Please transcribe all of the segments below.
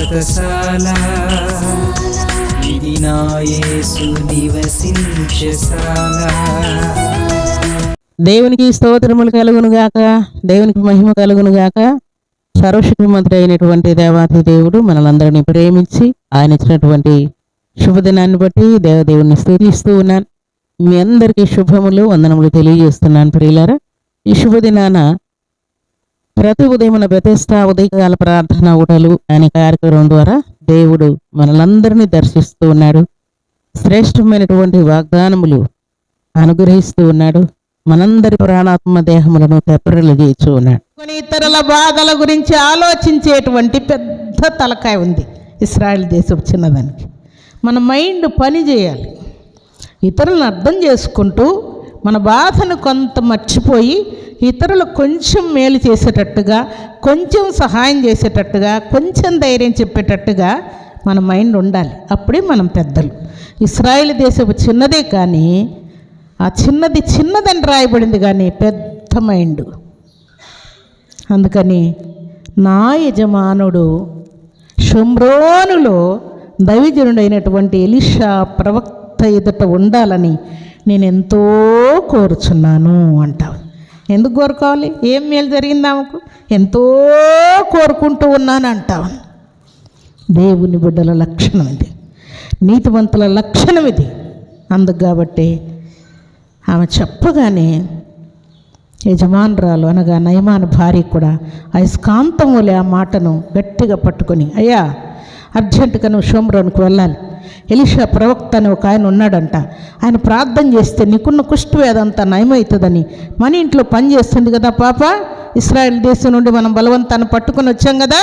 వ్రతశాల ఇది నా యేసు నివసించశాల. దేవునికి స్తోత్రములు కలుగును గాక, దేవునికి మహిమ కలుగును గాక. సర్వశక్తిమంతుడు అయినటువంటి దేవాతి దేవుడు మనలందరినీ ప్రేమించి ఆయన ఇచ్చినటువంటి శుభదినాన్ని బట్టి దేవదేవుని స్తుతిస్తూ ఉన్నాను. మీ అందరికీ శుభములు వందనములు తెలియజేస్తున్నాను ప్రియులారా. ఈ శుభదినాన ప్రతి ఉదయమున బెతెస్దా ఉదయకాల ప్రార్థన ఊటలు అనే కార్యక్రమం ద్వారా దేవుడు మనలందరినీ దర్శిస్తూ ఉన్నాడు. శ్రేష్టమైనటువంటి వాగ్దానములు అనుగ్రహిస్తూ ఉన్నాడు. మనందరి ప్రాణాత్మ దేహములను తెప్పరిల్లు చేస్తూ ఉన్నాడు. కొన్ని ఇతరుల బాధల గురించి ఆలోచించేటువంటి పెద్ద తలకాయ ఉంది ఇశ్రాయేల్ దేశం చిన్నదానికి. మన మైండ్ పని చేయాలి. ఇతరులను అర్థం చేసుకుంటూ మన బాధను కొంత మర్చిపోయి ఇతరులకు కొంచెం మేలు చేసేటట్టుగా, కొంచెం సహాయం చేసేటట్టుగా, కొంచెం ధైర్యం చెప్పేటట్టుగా మన మైండ్ ఉండాలి. అప్పుడే మనం పెద్దలు. ఇశ్రాయేల్ దేశపు చిన్నదే కానీ ఆ చిన్నది చిన్నదని రాయబడింది కానీ పెద్ద మైండ్. అందుకని నా యజమానుడు షోమ్రోనులో దైవజనుడైనటువంటి ఎలీషా ప్రవక్త ఎదుట ఉండాలని నేను ఎంతో కోరుచున్నాను అంటావు. ఎందుకు కోరుకోవాలి? ఏం మేలు జరిగింది ఆమెకు? ఎంతో కోరుకుంటూ ఉన్నాను అంటావు. దేవుని బిడ్డల లక్షణం ఇది, నీతివంతుల లక్షణం ఇది. అందుకు కాబట్టి ఆమె చెప్పగానే యజమానురాలు అనగా నయమాను భార్య కూడా అయస్కాంతం వలె ఆ మాటను గట్టిగా పట్టుకొని, అయ్యా అర్జెంటుగా నువ్వు షోమ్రోనుకు వెళ్ళాలి. ఎలీషా ప్రవక్త అని ఒక ఆయన ఉన్నాడంట. ఆయన ప్రార్థన చేస్తే నీకున్న కుష్ఠవేదంతా నయమవుతుందని. మన ఇంట్లో పని చేస్తుంది కదా పాప, ఇశ్రాయేల్ దేశం నుండి మనం బలవంతాన్ని పట్టుకొని వచ్చాం కదా,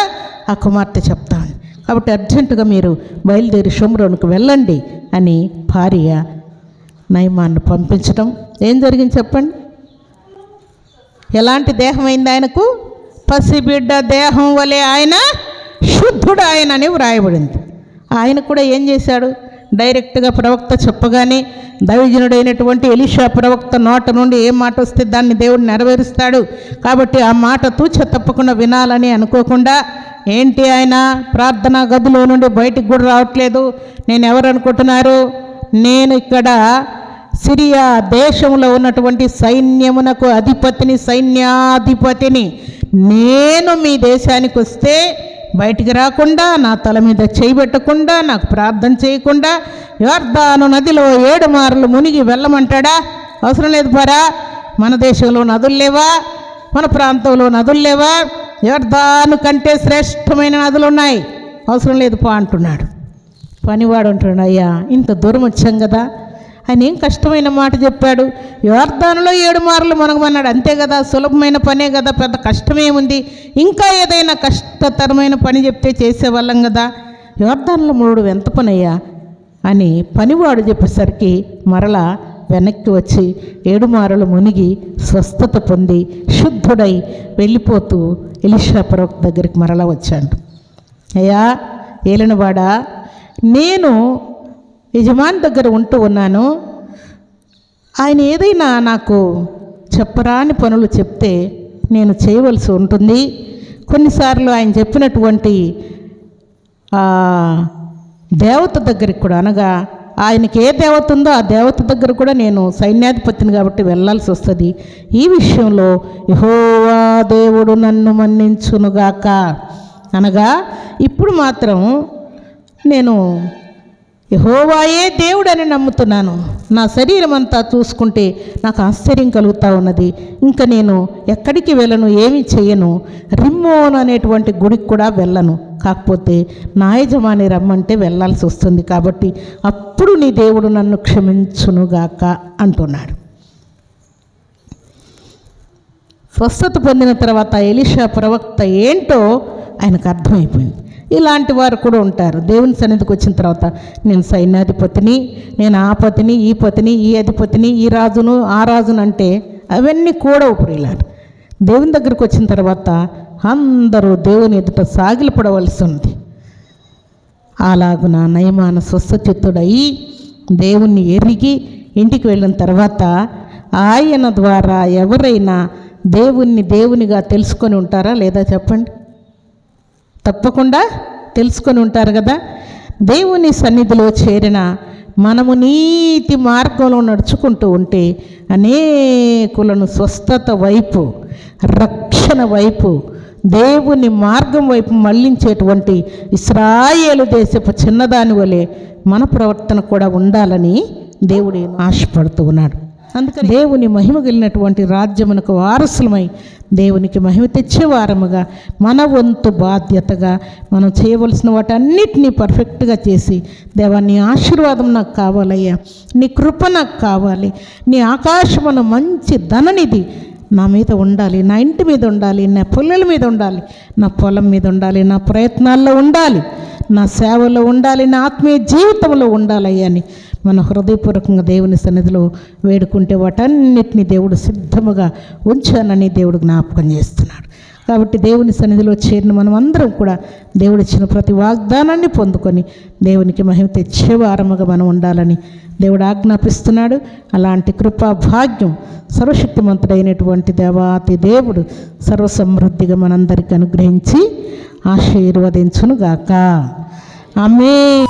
ఆ కుమార్తె చెప్తాను. కాబట్టి అర్జెంటుగా మీరు బయలుదేరి షోమ్రోనుకు వెళ్ళండి అని భార్య నయమాన్ని పంపించడం. ఏం జరిగింది చెప్పండి? ఎలాంటి దేహం అయింది ఆయనకు? పసిబిడ్డ దేహం వలె ఆయన శుద్ధుడు ఆయన అని వ్రాయబడింది. ఆయన కూడా ఏం చేశాడు? డైరెక్ట్గా ప్రవక్త చెప్పగానే దైవజనుడైనటువంటి ఎలీషా ప్రవక్త నోట నుండి ఏ మాట వస్తే దాన్ని దేవుడు నెరవేరుస్తాడు. కాబట్టి ఆ మాట తూచ తప్పకుండా వినాలని అనుకోకుండా, ఏంటి ఆయన ప్రార్థనా గదిలో నుండి బయటికి కూడా రావట్లేదు. నేను ఎవరు అనుకుంటున్నారు? నేను ఇక్కడ సిరియా దేశంలో ఉన్నటువంటి సైన్యమునకు అధిపతిని, సైన్యాధిపతిని. నేను మీ దేశానికి వస్తే బయటికి రాకుండా, నా తల మీద చేయబెట్టకుండా, నాకు ప్రార్థన చేయకుండా యొర్దాను నదిలో 7 మార్లు మునిగి వెళ్ళమంటాడా? అవసరం లేదు పరా. మన దేశంలో నదులు లేవా? మన ప్రాంతంలో నదులు లేవా? యొర్దాను కంటే శ్రేష్టమైన నదులు ఉన్నాయి, అవసరం లేదు పా అంటున్నాడు. పనివాడు అంటున్నాడు, అయ్యా ఇంత దూరం వచ్చాం కదా. ఆయన ఏం కష్టమైన మాట చెప్పాడు? యొర్దానులో 7 మార్లు మునగమన్నాడు, అంతే కదా, సులభమైన పనే కదా, పెద్ద కష్టమేముంది? ఇంకా ఏదైనా కష్టతరమైన పని చెప్తే చేసేవాళ్ళం కదా. యొర్దానులో మునుగడం ఎంత పని అయ్యా అని పనివాడు చెప్పేసరికి మరలా వెనక్కి వచ్చి 7 మార్లు మునిగి స్వస్థత పొంది శుద్ధుడై వెళ్ళిపోతూ ఎలీషా ప్రవక్త దగ్గరికి మరలా వచ్చాడు. అయ్యా ఏలినవాడా, నేను యజమాని దగ్గర ఉంటూ ఉన్నాను. ఆయన ఏదైనా నాకు చెప్పరాని పనులు చెప్తే నేను చేయవలసి ఉంటుంది. కొన్నిసార్లు ఆయన చెప్పినటువంటి దేవత దగ్గరికి కూడా, అనగా ఆయనకి ఏ దేవత ఉందో ఆ దేవత దగ్గర కూడా నేను సైన్యాధిపతిని కాబట్టి వెళ్ళాల్సి వస్తుంది. ఈ విషయంలో యెహోవా దేవుడు నన్ను మన్నించునుగాక. అనగా ఇప్పుడు మాత్రం నేను యెహోవాయే దేవుడని నమ్ముతున్నాను. నా శరీరం అంతా చూసుకుంటే నాకు ఆశ్చర్యం కలుగుతూ ఉన్నది. ఇంకా నేను ఎక్కడికి వెళ్ళను, ఏమి చేయను. రిమ్మోన్ అనేటువంటి గుడికి కూడా వెళ్ళను. కాకపోతే నా యజమాని రమ్మంటే వెళ్ళాల్సి వస్తుంది. కాబట్టి అప్పుడు నీ దేవుడు నన్ను క్షమించునుగాక అంటున్నాడు. స్వస్థత పొందిన తర్వాత ఎలీషా ప్రవక్త ఏంటో ఆయనకు అర్థమైపోయింది. ఇలాంటి వారు కూడా ఉంటారు. దేవుని సన్నిధికి వచ్చిన తర్వాత నేను సైన్యాధిపతిని, నేను ఆ పతిని, ఈ పతిని, ఈ అధిపతిని, ఈ రాజును, ఆ రాజును అంటే అవన్నీ కూడా ఉపరిలాడు. దేవుని దగ్గరికి వచ్చిన తర్వాత అందరూ దేవుని ఎదుట సాగిలపడవలసి ఉంది. అలాగున నయమాన స్వస్థచిత్తుడై దేవుణ్ణి ఎరిగి ఇంటికి వెళ్ళిన తర్వాత ఆయన ద్వారా ఎవరైనా దేవునిగా తెలుసుకొని ఉంటారా లేదా చెప్పండి? తప్పకుండా తెలుసుకొని ఉంటారు కదా. దేవుని సన్నిధిలో చేరిన మనము నీతి మార్గంలో నడుచుకుంటూ ఉంటే అనేకులను స్వస్థత వైపు, రక్షణ వైపు, దేవుని మార్గం వైపు మళ్ళించేటువంటి ఇశ్రాయేలు దేశపు చిన్నదాని వలె మన ప్రవర్తన కూడా ఉండాలని దేవుడు ఆశపడుతూ ఉన్నాడు. అందుకని దేవుని మహిమ కలిగినటువంటి రాజ్యమునకు వారసులమై దేవునికి మహిమ తెచ్చే వారముగా మన వంతు బాధ్యతగా మనం చేయవలసిన వాటన్నిటినీ పర్ఫెక్ట్గా చేసి, దేవా నీ ఆశీర్వాదం నాకు కావాలయ్యా, నీ కృప నాకు కావాలి, నీ ఆకాశమున మంచి ధననిధి నా మీద ఉండాలి, నా ఇంటి మీద ఉండాలి, నా పిల్లల మీద ఉండాలి, నా పొలం మీద ఉండాలి, నా ప్రయత్నాల్లో ఉండాలి, నా సేవలో ఉండాలి, నా ఆత్మీయ జీవితంలో ఉండాలయ్యా అని మన హృదయపూర్వకంగా దేవుని సన్నిధిలో వేడుకుంటే వాటన్నిటిని దేవుడు సిద్ధముగా ఉంచానని దేవుడు జ్ఞాపకం చేస్తున్నాడు. కాబట్టి దేవుని సన్నిధిలో చేరిన మనం అందరం కూడా దేవుడిచ్చిన ప్రతి వాగ్దానాన్ని పొందుకొని దేవునికి మహిమ తెచ్చే వారముగా మనం ఉండాలని దేవుడు ఆజ్ఞాపిస్తున్నాడు. అలాంటి కృపా భాగ్యం సర్వశక్తిమంతుడైనటువంటి దేవాతి దేవుడు సర్వసమృద్ధిగా మనందరికీ అనుగ్రహించి ఆశీర్వదించునుగాక. ఆమేన్.